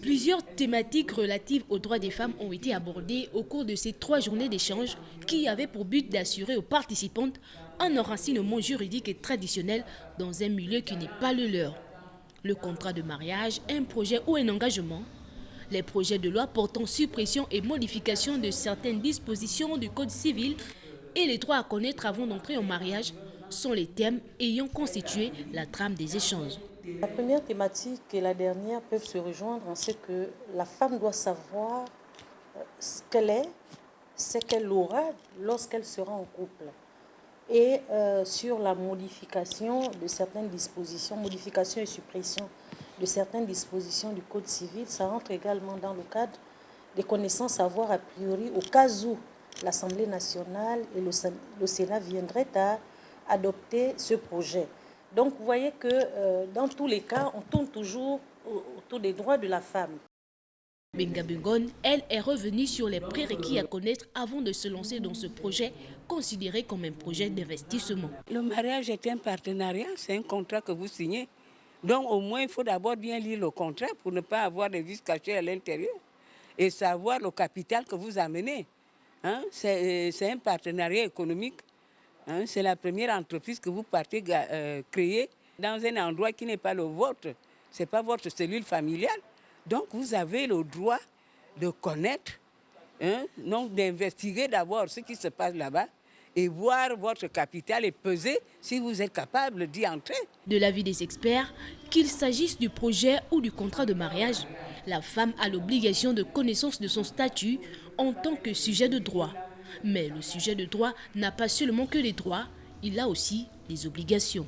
Plusieurs thématiques relatives aux droits des femmes ont été abordées au cours de ces 3 journées d'échange qui avaient pour but d'assurer aux participantes un enracinement juridique et traditionnel dans un milieu qui n'est pas le leur. Le contrat de mariage, un projet ou un engagement, les projets de loi portant suppression et modification de certaines dispositions du Code civil et les droits à connaître avant d'entrer en mariage sont les thèmes ayant constitué la trame des échanges. La première thématique et la dernière peuvent se rejoindre en ce que la femme doit savoir ce qu'elle est, ce qu'elle aura lorsqu'elle sera en couple. Et sur la modification de certaines dispositions, modification et suppression de certaines dispositions du Code civil, ça rentre également dans le cadre des connaissances à avoir a priori au cas où l'Assemblée nationale et le Sénat viendraient à adopter ce projet. Donc vous voyez que dans tous les cas, on tourne toujours autour des droits de la femme. Benga Bungon, elle, est revenue sur les prérequis à connaître avant de se lancer dans ce projet, considéré comme un projet d'investissement. Le mariage est un partenariat, c'est un contrat que vous signez. Donc au moins, il faut d'abord bien lire le contrat pour ne pas avoir des vices cachés à l'intérieur et savoir le capital que vous amenez. Hein? C'est un partenariat économique. Hein? C'est la première entreprise que vous partez créer dans un endroit qui n'est pas le vôtre. Ce n'est pas votre cellule familiale. Donc vous avez le droit de connaître, hein? Donc d'investiguer d'abord ce qui se passe là-bas et voir votre capital et peser si vous êtes capable d'y entrer. De l'avis des experts, qu'il s'agisse du projet ou du contrat de mariage, la femme a l'obligation de connaissance de son statut en tant que sujet de droit. Mais le sujet de droit n'a pas seulement que les droits, il a aussi des obligations.